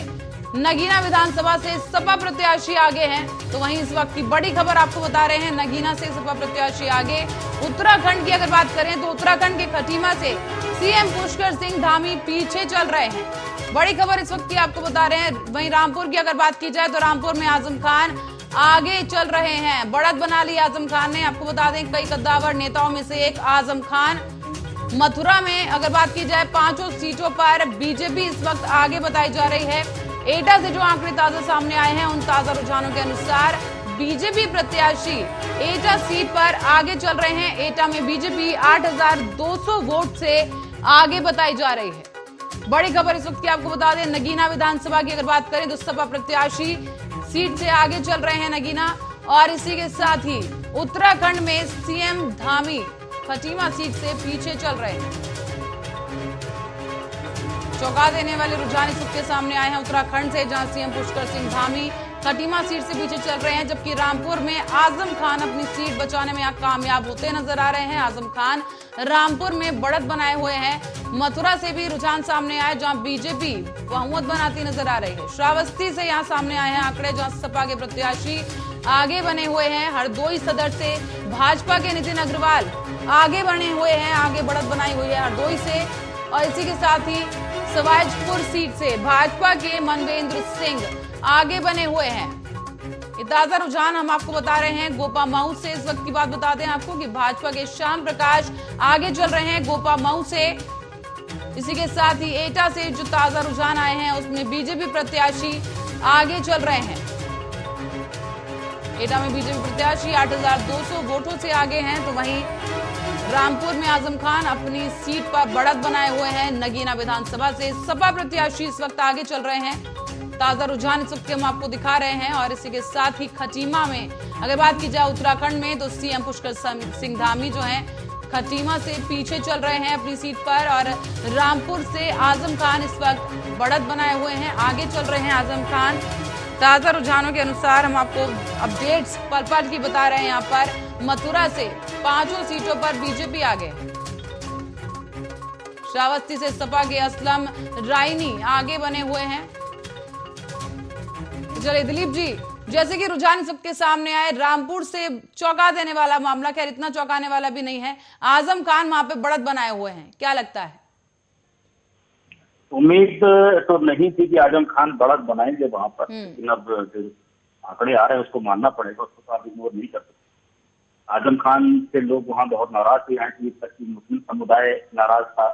A: नगीना विधानसभा से सपा प्रत्याशी आगे हैं। तो वहीं इस वक्त की बड़ी खबर आपको बता रहे हैं, नगीना से सपा प्रत्याशी आगे। उत्तराखंड की अगर बात करें तो उत्तराखंड के खटीमा से सीएम पुष्कर सिंह धामी पीछे चल रहे हैं। बड़ी खबर इस वक्त की आपको बता रहे हैं। वहीं रामपुर की अगर बात की जाए तो रामपुर में आजम खान आगे चल रहे हैं, बढ़त बना ली आजम खान ने। आपको बता दें कई कद्दावर नेताओं में से एक आजम खान। मथुरा में अगर बात की जाए 5 सीटों पर बीजेपी इस वक्त आगे बताई जा रही है। एटा से जो आंकड़े ताजा सामने आए हैं, उन ताजा रुझानों के अनुसार बीजेपी प्रत्याशी एटा सीट पर आगे चल रहे हैं। एटा में बीजेपी 8,200 वोट से आगे बताई जा रही है। बड़ी खबर इस वक्त की आपको बता दें, नगीना विधानसभा की अगर बात करें तो सपा प्रत्याशी सीट से आगे चल रहे हैं नगीना। और इसी के साथ ही उत्तराखंड में सीएम धामी खटीमा सीट से पीछे चल रहे हैं। चौंका देने वाले रुझान इस वक्त के सामने आए हैं उत्तराखंड से, जहां सीएम पुष्कर सिंह धामी खटीमा सीट से पीछे चल रहे हैं, जबकि रामपुर में आजम खान अपनी सीट बचाने में कामयाब होते नजर आ रहे हैं। आजम खान रामपुर में बढ़त बनाए हुए हैं। मथुरा से भी रुझान सामने आए, जहां बीजेपी बहुमत बनाती नजर आ रही है। श्रावस्ती से यहां सामने आए हैं आंकड़े, जहां सपा के प्रत्याशी आगे बने हुए हैं। हरदोई सदर से भाजपा के नितिन अग्रवाल आगे बने हुए हैं, आगे बढ़त बनाई हुई है हरदोई से। और इसी के साथ ही सवाजपुर सीट से भाजपा के मनवेंद्र सिंह आगे बने हुए हैं। ये ताजा रुझान हम आपको बता रहे हैं गोपा मऊ से। इस वक्त की बात बता दें आपको कि भाजपा के श्याम प्रकाश आगे चल रहे हैं गोपा मऊ से। इसी के साथ ही एटा से जो ताजा रुझान आए हैं, उसमें बीजेपी प्रत्याशी आगे चल रहे हैं। एटा में बीजेपी प्रत्याशी 8,200 वोटों से आगे हैं। तो वहीं रामपुर में आजम खान अपनी सीट पर बढ़त बनाए हुए हैं। नगीना विधानसभा से सपा प्रत्याशी इस वक्त आगे चल रहे हैं। ताजा रुझान इस वक्त हम आपको दिखा रहे हैं। और इसी के साथ ही खटीमा में अगर बात की जाए उत्तराखंड में, तो सीएम पुष्कर सिंह धामी जो हैं खटीमा से पीछे चल रहे हैं अपनी सीट पर। और रामपुर से आजम खान इस वक्त बढ़त बनाए हुए हैं, आगे चल रहे हैं आजम खान। ताजा रुझानों के अनुसार हम आपको अपडेट्स पल पल की बता रहे हैं। यहाँ पर मथुरा से 5 सीटों पर बीजेपी आगे। श्रावस्ती से सपा के असलम रायनी आगे बने हुए हैं। चलिए दिलीप जी, जैसे कि रुझान सबके सामने आए, रामपुर से चौंका देने वाला मामला, खैर इतना चौंकाने वाला भी नहीं है, आजम खान वहां पे बढ़त बनाए हुए हैं, क्या लगता है?
B: उम्मीद तो नहीं थी कि आजम खान बढ़त बनाएंगे वहां पर, लेकिन अब जो आंकड़े आ रहे हैं उसको मानना पड़ेगा, उसको तो आप इग्नोर नहीं कर सकते। आजम खान से लोग वहां बहुत नाराज थे, यहाँ की तक की मुस्लिम समुदाय नाराज था,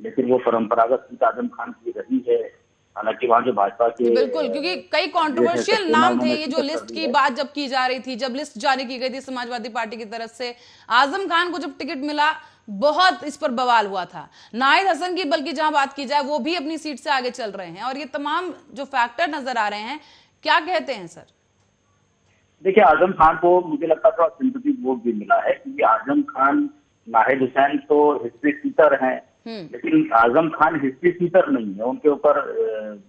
B: लेकिन वो परंपरागत सीट आजम खान की रही है। हालांकि वहाँ जो भाजपा के
A: बिल्कुल, क्योंकि कई कंट्रोवर्शियल नाम थे, ये जो लिस्ट की बात जब की जा रही थी, जब लिस्ट जारी की गई थी समाजवादी पार्टी की तरफ से, आजम खान को जब टिकट मिला बहुत इस पर बवाल हुआ था। नाहिद हसन की बल्कि जहां बात की जाए, वो भी अपनी सीट से आगे चल रहे हैं। और ये तमाम जो फैक्टर नजर आ रहे हैं, क्या कहते हैं सर?
B: देखिए, आजम खान को मुझे लगता था सिंपैथी वोट भी मिला है, क्योंकि आजम खान नाहिद हुसैन तो हिस्ट्री सीटर हैं, लेकिन आजम खान हिस्ट्री सीटर नहीं है। उनके ऊपर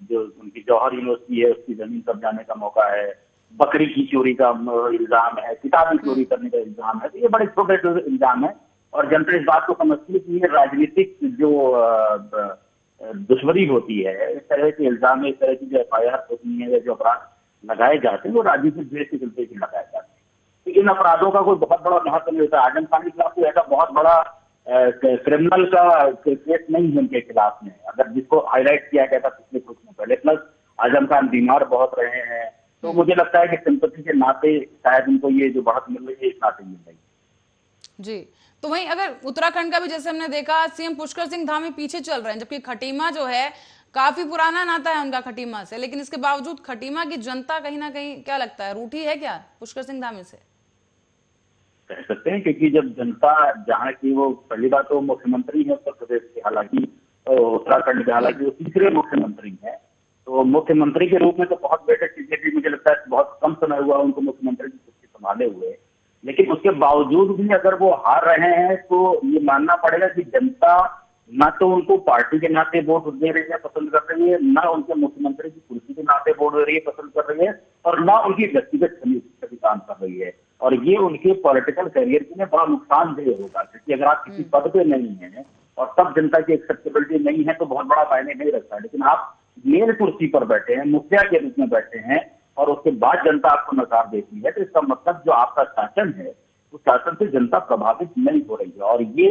B: जो उनकी जौहर यूनिवर्सिटी है उसकी जमीन कब्जाने का मौका है, बकरी की चोरी का इल्जाम है, किताबें चोरी करने का इल्जाम है। तो ये बड़े छोटे छोटे इल्जाम है और जनता इस बात को समझती है कि ये राजनीतिक जो दुश्मनी होती है, इस तरह के इल्जाम, इस तरह की जो FIR होती है या जो अपराध लगाए जाते हैं वो राजनीतिक द्वेष के चलते ही लगाए जाते हैं। तो इन अपराधों का कोई बहुत बड़ा महत्व नहीं होता। आजम खान के खिलाफ कोई ऐसा बहुत बड़ा क्रिमिनल का केस नहीं है उनके खिलाफ में, अगर जिसको हाईलाइट किया गया था पिछले कुछ दिन पहले। प्लस आजम खान बीमार बहुत रहे हैं, तो मुझे लगता है कि सिंपैथी के नाते शायद उनको ये जो बढ़त मिल रही है इस नाते मिल रही है।
A: जी, तो वहीं अगर उत्तराखंड का भी जैसे हमने देखा, सीएम पुष्कर सिंह धामी पीछे चल रहे हैं, जबकि खटीमा जो है काफी पुराना नाता है उनका खटीमा से, लेकिन इसके बावजूद खटीमा की जनता कहीं ना कहीं क्या लगता है रूठी है क्या पुष्कर सिंह धामी से?
B: कह सकते हैं, क्योंकि जब जनता जहाँ की, वो पहली बात तो मुख्यमंत्री है उत्तर प्रदेश के, हालांकि उत्तराखंड के, हालांकि वो तीसरे मुख्यमंत्री हैं, तो मुख्यमंत्री के रूप में तो बहुत बेटे चीजें भी, मुझे लगता है बहुत कम समय हुआ उनको मुख्यमंत्री की कुर्सी संभाले हुए। लेकिन उसके बावजूद भी अगर वो हार रहे हैं तो ये मानना पड़ेगा कि जनता ना तो उनको पार्टी के नाते वोट दे रही है, पसंद कर रही है, ना उनके मुख्यमंत्री की कुर्सी के नाते वोट दे रही है, पसंद कर रही है, और ना उनकी व्यक्तिगत छवि भी काम कर रही है। और ये उनके पॉलिटिकल करियर के लिए बड़ा नुकसानदेह होगा, क्योंकि अगर आप किसी पद पे नहीं है और तब जनता की एक्सेप्टेबिलिटी नहीं है तो बहुत बड़ा मायने नहीं रखता है। लेकिन आप मेन कुर्सी पर बैठे हैं, मुखिया के रूप में बैठे हैं, और उसके बाद जनता आपको नकार देती है, तो इसका मतलब जो आपका शासन है उस शासन से जनता प्रभावित नहीं हो रही है, और ये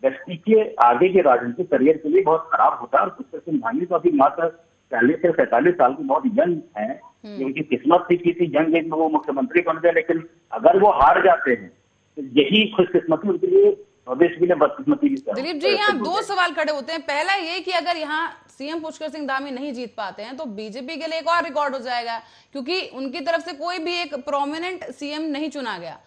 B: व्यक्ति के आगे के राजनीतिक करियर के लिए बहुत खराब होता है। और पुष्कर सिंह धामी तो अभी मात्र 40 से 47 साल की बहुत यंग है, उनकी किस्मत थी किसी यंग एज में वो मुख्यमंत्री बन गए। लेकिन अगर वो हार जाते हैं तो यही खुशकिस्मती उनके लिए, प्रदेश के लिए बदकिस्मती की तरह।
A: दिलीप जी, यहाँ दो सवाल खड़े होते हैं। पहला ये कि अगर यहाँ सीएम पुष्कर सिंह धामी नहीं जीत पाते हैं तो बीजेपी के लिए एक और रिकॉर्ड हो जाएगा, क्योंकि उनकी तरफ से कोई भी एक प्रोमिनेंट सीएम नहीं चुना गया।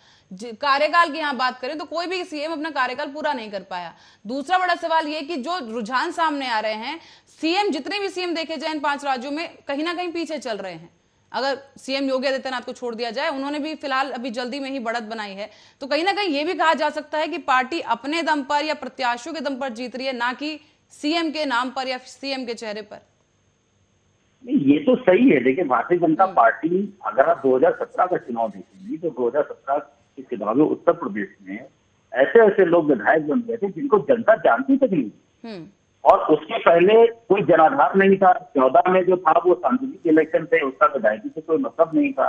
A: कार्यकाल की यहाँ बात करें तो कोई भी सीएम अपना कार्यकाल पूरा नहीं कर पाया। दूसरा बड़ा सवाल ये कि जो रुझान सामने आ रहे हैं, सीएम जितने भी सीएम देखे जाए इन 5 राज्यों में कहीं ना कहीं पीछे चल रहे हैं। अगर सीएम योगी आदित्यनाथ को छोड़ दिया जाए, उन्होंने भी फिलहाल अभी जल्दी में ही बढ़त बनाई है, तो कहीं ना कहीं ये भी कहा जा सकता है कि पार्टी अपने दम पर या प्रत्याशियों के दम पर जीत रही है, ना कि सीएम के नाम पर या सीएम के चेहरे पर।
B: ये तो सही है, लेकिन भारतीय जनता पार्टी, अगर आप 2017 का चुनाव देखेंगे तो 2017 के चुनाव में उत्तर प्रदेश में ऐसे ऐसे लोग विधायक बन गए थे जिनको जनता जानती तक नहीं, और उसके पहले कोई जनाधार नहीं था। 14 में जो था वो सांसदीय इलेक्शन थे, उसका विधायकी से कोई मतलब नहीं था।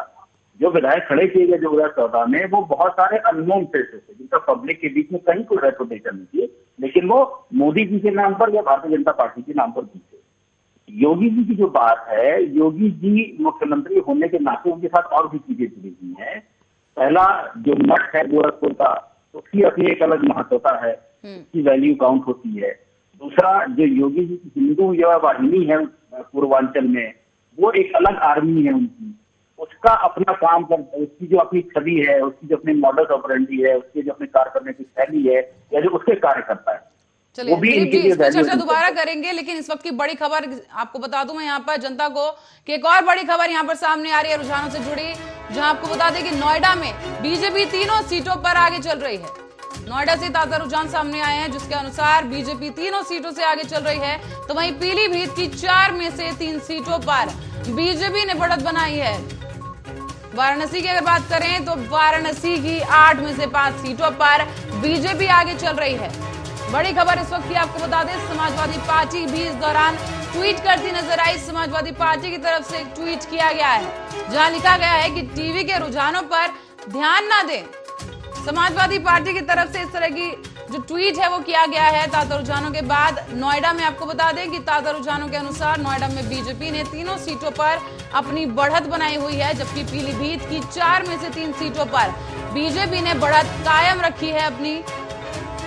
B: जो विधायक खड़े किए गए 2014 में वो बहुत सारे अननोन फेसेस थे, जिनका पब्लिक के बीच में कहीं कोई रेपुटेशन नहीं थी, लेकिन वो मोदी जी के नाम पर या भारतीय जनता पार्टी के नाम पर जीते। योगी जी की जो बात है, योगी जी मुख्यमंत्री होने के नाते उनके साथ और भी चीजें जुड़ी हुई हैं। पहला जो मठ है गोरखपुर का, उसकी अपनी एक अलग महत्वता है, उसकी वैल्यू काउंट होती है। दूसरा, जो योगी जी की हिंदू युवा वाहिनी है पूर्वांचल में, वो एक अलग आर्मी है उनकी, उसका अपना काम करता है, उसकी जो अपनी छवि है, उसकी जो अपनी मॉडल ऑपरेंडी है, उसकी जो अपने कार्य करने की शैली है, या जो उसके कार्य करता है,
A: चलिए दिलीप जी, इस पर चर्चा दोबारा करेंगे। लेकिन इस वक्त की बड़ी खबर आपको बता दूं मैं यहाँ पर जनता को कि एक और बड़ी खबर यहाँ पर सामने आ रही है रुझानों से जुड़ी, जहां आपको बता दें कि नोएडा में बीजेपी 3 सीटों पर आगे चल रही है। नोएडा से ताजा रुझान सामने आए हैं जिसके अनुसार बीजेपी 3 सीटों से आगे चल रही है, तो वहीं पीलीभीत की 4 में से 3 सीटों पर बीजेपी ने बढ़त बनाई है। वाराणसी की अगर बात करें तो वाराणसी की 8 में से 5 सीटों पर बीजेपी आगे चल रही है। बड़ी खबर इस वक्त की आपको बता दें, समाजवादी पार्टी भी इस दौरान ट्वीट करती नजर आई। समाजवादी पार्टी की तरफ से एक ट्वीट किया गया है जहां लिखा गया है कि टीवी के रुझानों पर ध्यान ना दें। समाजवादी पार्टी की तरफ से इस तरह की जो ट्वीट है वो किया गया है ताजा रुझानों के बाद। नोएडा में आपको बता दें कि ताजा रुझानों के अनुसार नोएडा में बीजेपी ने 3 सीटों पर अपनी बढ़त बनाई हुई है, जबकि पीलीभीत की 4 में से 3 सीटों पर बीजेपी ने बढ़त कायम रखी है अपनी,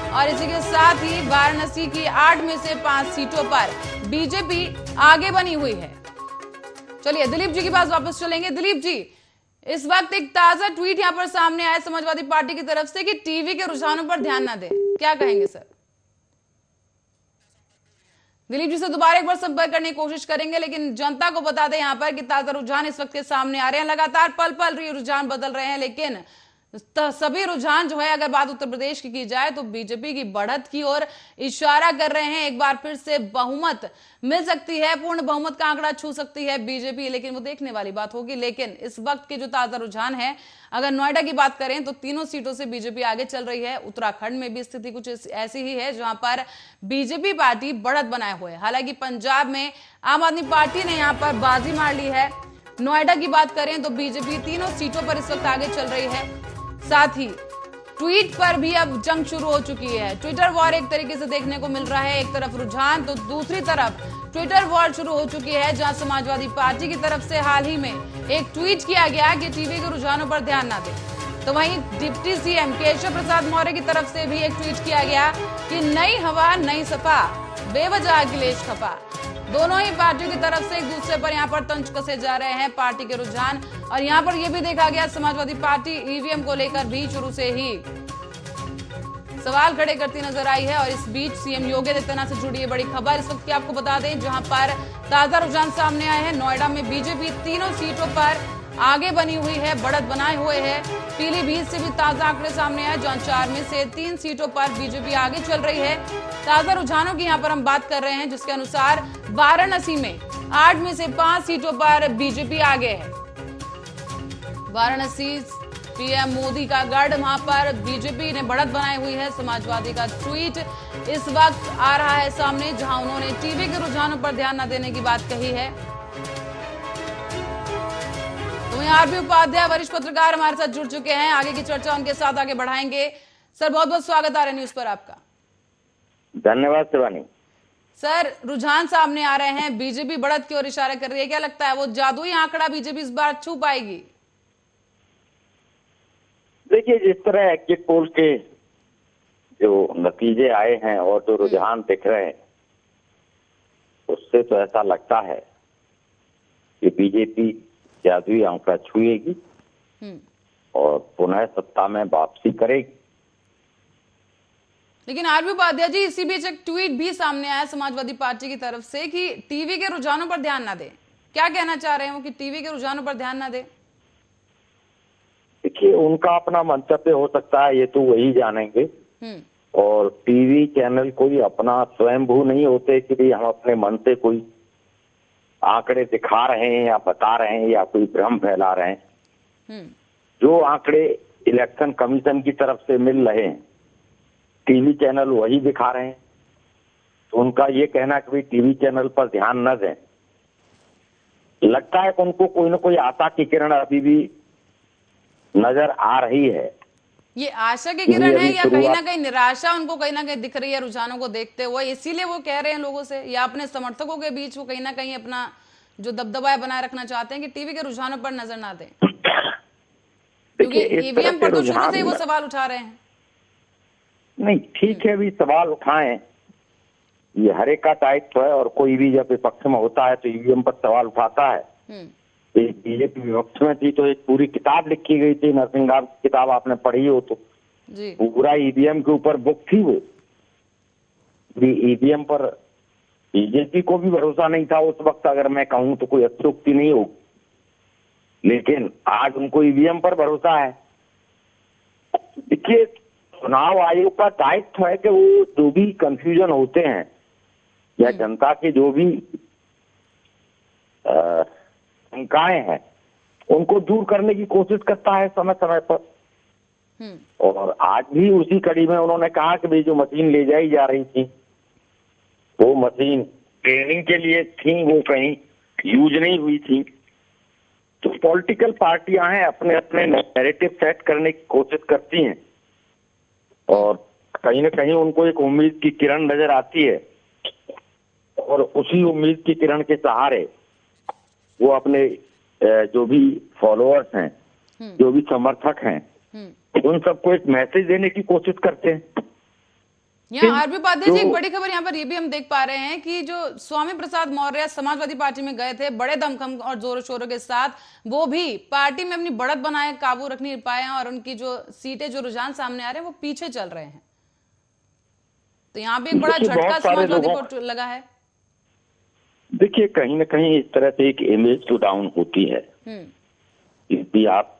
A: और इसी के साथ ही वाराणसी की 8 में से 5 सीटों पर बीजेपी आगे बनी हुई है। चलिए दिलीप जी के पास वापस चलेंगे। दिलीप जी, इस वक्त एक ताजा ट्वीट यहां पर सामने आया समाजवादी पार्टी की तरफ से कि टीवी के रुझानों पर ध्यान ना दें, क्या कहेंगे सर? दिलीप जी से दोबारा एक बार संपर्क करने की कोशिश करेंगे, लेकिन जनता को बता दें यहां पर कि ताजा रुझान इस वक्त के सामने आ रहे हैं। लगातार पल पल रुझान बदल रहे हैं, लेकिन सभी रुझान जो है, अगर बात उत्तर प्रदेश की जाए तो बीजेपी की बढ़त की ओर इशारा कर रहे हैं। एक बार फिर से बहुमत मिल सकती है, पूर्ण बहुमत का आंकड़ा छू सकती है बीजेपी, लेकिन वो देखने वाली बात होगी। लेकिन इस वक्त के जो ताजा रुझान है, अगर नोएडा की बात करें तो तीनों सीटों से बीजेपी आगे चल रही है। उत्तराखंड में भी स्थिति कुछ ऐसी ही है, जहां पर बीजेपी पार्टी बढ़त बनाए हुए है। हालांकि पंजाब में आम आदमी पार्टी ने यहां पर बाजी मार ली है। नोएडा की बात करें तो बीजेपी तीनों सीटों पर इस वक्त आगे चल रही है। साथ ही ट्वीट पर भी अब जंग शुरू हो चुकी है। ट्विटर वॉर एक तरीके से देखने को मिल रहा है। एक तरफ रुझान तो दूसरी तरफ ट्विटर वॉर शुरू हो चुकी है, जहां समाजवादी पार्टी की तरफ से हाल ही में एक ट्वीट किया गया कि टीवी के रुझानों पर ध्यान ना दें, तो वहीं डिप्टी सीएम केशव प्रसाद मौर्य की तरफ से भी एक ट्वीट किया गया कि नई हवा नई सपा, बेवजह अखिलेश खफा। दोनों ही पार्टियों की तरफ से एक दूसरे पर यहाँ पर तंज कसे जा रहे हैं पार्टी के रुझान। और यहाँ पर यह भी देखा गया, समाजवादी पार्टी ईवीएम को लेकर भी शुरू से ही सवाल खड़े करती नजर आई है। और इस बीच सीएम योगी आदित्यनाथ से जुड़ी बड़ी खबर इस वक्त की आपको बता दें, जहां पर ताजा रुझान सामने आए हैं। नोएडा में बीजेपी तीनों सीटों पर आगे बनी हुई है, बढ़त बनाए हुए है। पीलीभीत से भी ताजा आंकड़े सामने आए, जहां 4 में से 3 सीटों पर बीजेपी आगे चल रही है। ताजा रुझानों की यहां पर हम बात कर रहे हैं, जिसके अनुसार वाराणसी में 8 में से 5 सीटों पर बीजेपी आगे है। वाराणसी पीएम मोदी का गढ़, वहां पर बीजेपी ने बढ़त बनाई हुई है। समाजवादी का ट्वीट इस वक्त आ रहा है सामने, जहां उन्होंने टीवी के रुझानों पर ध्यान न देने की बात कही है। तो आरपी उपाध्याय वरिष्ठ पत्रकार हमारे साथ जुड़ चुके हैं, आगे की चर्चा उनके साथ आगे बढ़ाएंगे। सर, बहुत बहुत स्वागत आर्य न्यूज पर आपका।
C: धन्यवाद शिवानी।
A: सर, रुझान सामने आ रहे हैं, बीजेपी बढ़त की ओर इशारा कर रही है, क्या लगता है वो जादुई आंकड़ा बीजेपी इस बार छू पाएगी?
C: देखिए, जिस तरह एग्जिट पोल के जो नतीजे आए हैं और जो रुझान दिख रहे हैं, उससे तो ऐसा लगता है कि बीजेपी जादुई आंकड़ा छुएगी और पुनः सत्ता में वापसी करेगी।
A: लेकिन आरपी उपाध्याय जी, इसी बीच एक ट्वीट भी सामने आया समाजवादी पार्टी की तरफ से कि टीवी के रुझानों पर ध्यान ना दें। क्या कहना चाह रहे हो कि टीवी के रुझानों पर ध्यान ना दें?
C: देखिए, उनका अपना मंतव्य हो सकता है, ये तो वही जानेंगे। और टीवी चैनल कोई अपना स्वयंभू नहीं होते कि भाई हम अपने मन से कोई आंकड़े दिखा रहे हैं या बता रहे हैं या कोई भ्रम फैला रहे हैं। जो आंकड़े इलेक्शन कमीशन की तरफ से मिल रहे हैं, टीवी चैनल वही दिखा रहे हैं। तो उनका ये कहना कि भाई टीवी चैनल पर ध्यान न दें, लगता है कि उनको कोई ना कोई आशा की किरण अभी भी नजर आ रही है।
A: ये आशा की किरण है या कहीं ना कहीं निराशा उनको कहीं ना कहीं दिख रही है रुझानों को देखते हुए, इसीलिए वो कह रहे हैं लोगों से, या अपने समर्थकों के बीच वो कहीं ना कहीं अपना जो दबदबा बनाए रखना चाहते हैं कि टीवी के रुझानों पर नजर ना दें? क्योंकि ईवीएम पर तो शुरू से ही वो सवाल उठा रहे हैं।
C: नहीं, ठीक है, भी सवाल उठाएं, ये हर एक का दायित्व है। और कोई भी जब विपक्ष में होता है तो ईवीएम पर सवाल उठाता है। बीजेपी विपक्ष में थी तो एक पूरी किताब लिखी गई थी, नरसिंह की किताब आपने पढ़ी हो तो
A: जी।
C: पूरा ईवीएम के ऊपर बुक थी वो। ईवीएम पर बीजेपी को भी भरोसा नहीं था उस वक्त, अगर मैं कहूं तो कोई अत्युक्ति नहीं होगी, लेकिन आज उनको ईवीएम पर भरोसा है। देखिए, चुनाव आयोग का दायित्व है कि वो जो भी कंफ्यूजन होते हैं या जनता के जो भी शंकाएं हैं, उनको दूर करने की कोशिश करता है समय समय पर। और आज भी उसी कड़ी में उन्होंने कहा कि भाई जो मशीन ले जाई जा रही थी, वो मशीन ट्रेनिंग के लिए थी, वो कहीं यूज नहीं हुई थी। तो पॉलिटिकल पार्टियां हैं, अपने अपने नैरेटिव सेट करने की कोशिश करती हैं और कहीं ना कहीं उनको एक उम्मीद की किरण नजर आती है और उसी उम्मीद की किरण के सहारे वो अपने जो भी फॉलोअर्स हैं, जो भी समर्थक हैं, उन सबको एक मैसेज देने की कोशिश करते हैं।
A: यहाँ आरपी उपाध्याय जी, एक बड़ी खबर यहाँ पर ये भी हम देख पा रहे हैं कि जो स्वामी प्रसाद मौर्य समाजवादी पार्टी में गए थे बड़े दमखम और जोरों शोरों के साथ, वो भी पार्टी में अपनी बढ़त बनाए काबू रख नहीं पाए हैं और उनकी जो सीटें, जो रुझान सामने आ रहे हैं, वो पीछे चल रहे हैं। तो यहाँ पे एक बड़ा झटका समाजवादी को लगा है।
C: देखिए, कहीं ना कहीं इस तरह से एक इमेज तो डाउन होती है। यदि आप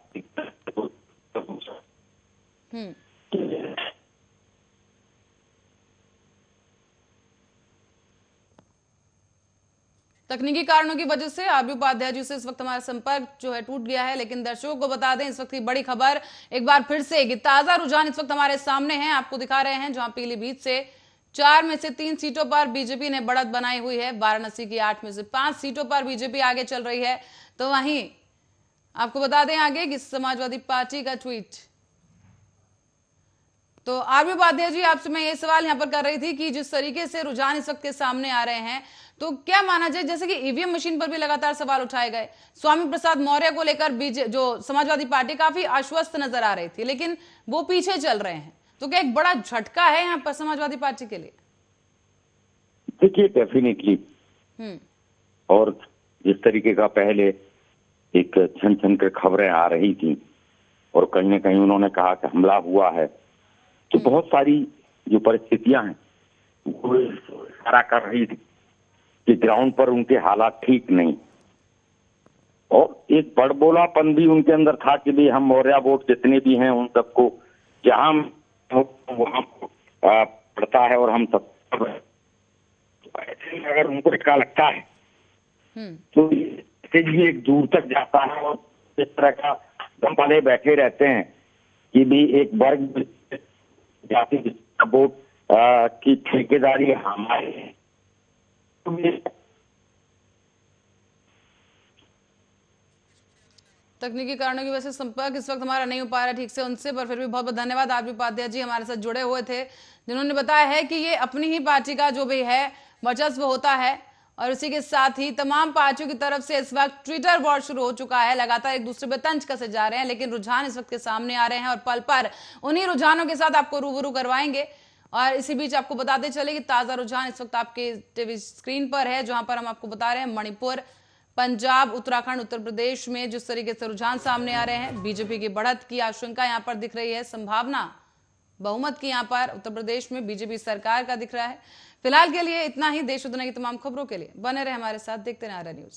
A: तकनीकी कारणों की वजह से आरबी उपाध्याय जी से इस वक्त हमारा संपर्क जो है टूट गया है, लेकिन दर्शकों को बता दें इस वक्त की बड़ी खबर एक बार फिर से कि ताजा रुझान इस वक्त हमारे सामने हैं, आपको दिखा रहे हैं, जहां पीलीभीत से 4 में से 3 सीटों पर बीजेपी ने बढ़त बनाई हुई है, वाराणसी की 8 में से 5 सीटों पर बीजेपी आगे चल रही है। तो वहीं आपको बता दें आगे कि समाजवादी पार्टी का ट्वीट। तो आरबी उपाध्याय जी, आपसे मैं ये सवाल यहां पर कर रही थी कि जिस तरीके से रुझान इस वक्त के सामने आ रहे हैं, तो क्या माना जाए, जैसे कि ईवीएम मशीन पर भी लगातार सवाल उठाए गए, स्वामी प्रसाद मौर्य को लेकर जो समाजवादी पार्टी काफी आश्वस्त नजर आ रही थी, लेकिन वो पीछे चल रहे हैं, तो क्या एक बड़ा झटका है यहाँ पर समाजवादी पार्टी के लिए?
C: देखिए, डेफिनेटली। और जिस तरीके का पहले एक छन छन कर खबरें आ रही थी और कहीं न कहीं उन्होंने कहा कि हमला हुआ है, तो बहुत सारी जो परिस्थितियां हैं वो इशारा कर रही थी कि ग्राउंड पर उनके हालात ठीक नहीं, और एक बड़बोलापन भी उनके अंदर था कि भाई हम मौर्य वोट जितने भी हैं उन सबको जहां वहां पड़ता है और हम सब, अगर उनको झटका लगता है तो इससे भी एक दूर तक जाता है और इस तरह का दम पले बैठे रहते हैं कि भी एक वर्ग जाति वोट की ठेकेदारी हमारी है।
A: तकनीकी कारणों की वजह से संपर्क इस वक्त हमारा नहीं हो पा रहा ठीक से उनसे, पर फिर भी बहुत बहुत धन्यवाद। आरबी उपाध्याय जी हमारे साथ जुड़े हुए थे, जिन्होंने बताया है कि ये अपनी ही पार्टी का जो भी है वर्चस्व होता है, और उसी के साथ ही तमाम पार्टियों की तरफ से इस वक्त ट्विटर वॉर शुरू हो चुका है, लगातार एक दूसरे पे तंज कसे जा रहे हैं, लेकिन रुझान इस वक्त के सामने आ रहे हैं और पल पर उन्हीं रुझानों के साथ आपको रूबरू करवाएंगे। और इसी बीच आपको बताते चले कि ताजा रुझान इस वक्त आपके टीवी स्क्रीन पर है, जहां पर हम आपको बता रहे हैं मणिपुर, पंजाब, उत्तराखंड, उत्तर प्रदेश में जिस तरीके से रुझान सामने आ रहे हैं, बीजेपी की बढ़त की आशंका यहां पर दिख रही है, संभावना बहुमत की यहां पर उत्तर प्रदेश में बीजेपी सरकार का दिख रहा है। फिलहाल के लिए इतना ही। देश और दुनिया की तमाम खबरों के लिए बने रहे हमारे साथ, देखते रहे आर्या न्यूज।